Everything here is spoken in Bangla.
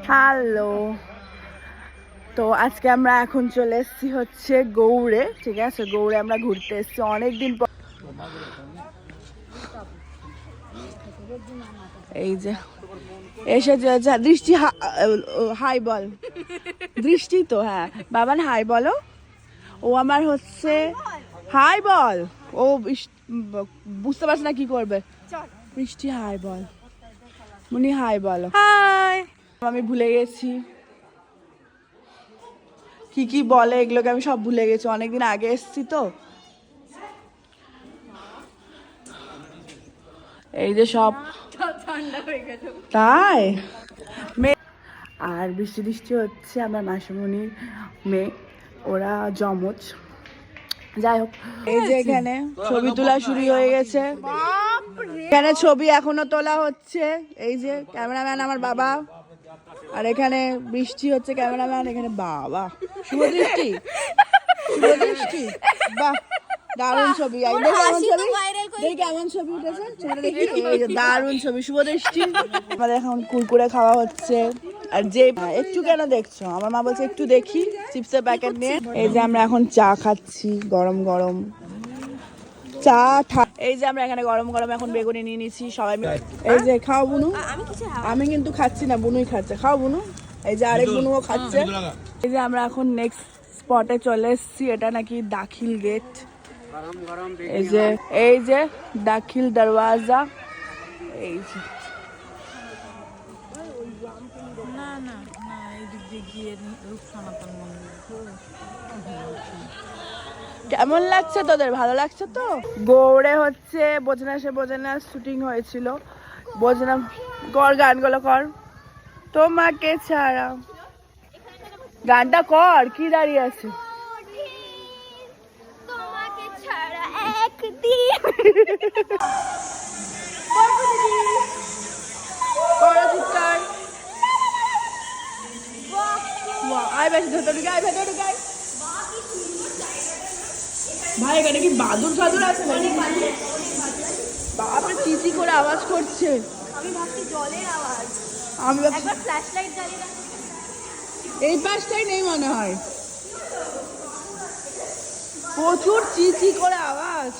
হ্যালো, তো আজকে আমরা এখন চলে এসেছি হচ্ছে গৌড়ে। ঠিক আছে, গৌড়ে আমরা ঘুরতে এসেছি অনেকদিন পর। এই যে এসেছে দৃষ্টি, হাই বল। দৃষ্টি তো, হ্যাঁ বাবান হাই বলো। ও আমার হচ্ছে হাই বল। ও বুঝতে পারছে না কি করবে। বৃষ্টি হাই বল, মুনি হাই বলো। হাই। আমি ভুলে গেছি কি কি বলে, এগুলোকে আমি সব ভুলে গেছি, অনেকদিন আগে এসেছি তো। এই যে সব তাই। আর বৃষ্টি বৃষ্টি হচ্ছে আমার মাসিমণির মেয়ে, ওরা জমজ। যাই হোক, এই যে এখানে ছবি তোলা শুরু হয়ে গেছে। এখানে ছবি এখনো তোলা হচ্ছে। এই যে ক্যামেরাম্যান আমার বাবা, আর এখানে বৃষ্টি হচ্ছে ক্যামেরাম্যান। এখানে বাবা শুভদৃষ্টি, শুভদৃষ্টি, বাহ দারুণ ছবি। কেমন ছবি উঠেছে, দারুণ ছবি। শুভদৃষ্টি। আমাদের এখন কুরকুরে খাওয়া হচ্ছে। আর যে একটু কেন দেখছো, আমার মা বলছে একটু দেখি, চিপসের প্যাকেট নিয়ে। এই যে আমরা এখন চা খাচ্ছি, গরম গরম চা। এই যে আমরা এখানে গরম গরম এখন বেগুনি নিয়ে নিচ্ছি সবাই মিলে। এই যে খাও বুনু। আমি কিন্তু খাচ্ছি না, বুনুই খাচ্ছে। খাও বুনু। এই যে আরেক বুনুও খাচ্ছে। এই যে আমরা এখন নেক্সট স্পটে চলে এসেছি। এটা নাকি দাখিল গেট। এই যে দাখিল দরওয়াজা। এই যে কেমন লাগছে তোদের, ভালো লাগছে তো? গৌড়ে হচ্ছে বোঝনা সে বোঝনা শুটিং হয়েছিল। বোঝনা কর, গানগুলো কর। তোমাকে ছাড়া গানটা কর, কি দাঁড়িয়ে আছে? তোমাকে ছাড়া একদিন ভাই এখানে কি বাদুর ফাদুর আছে নাকি? বাপরে চিচি করে আওয়াজ করছে। আমি ভাবছি জলের আওয়াজ। আমি একবার ফ্ল্যাশলাইট জ্বালিয়ে রাখো। এই পাশটাই নেই মনে হয়, প্রচুর চিচি করে আওয়াজ।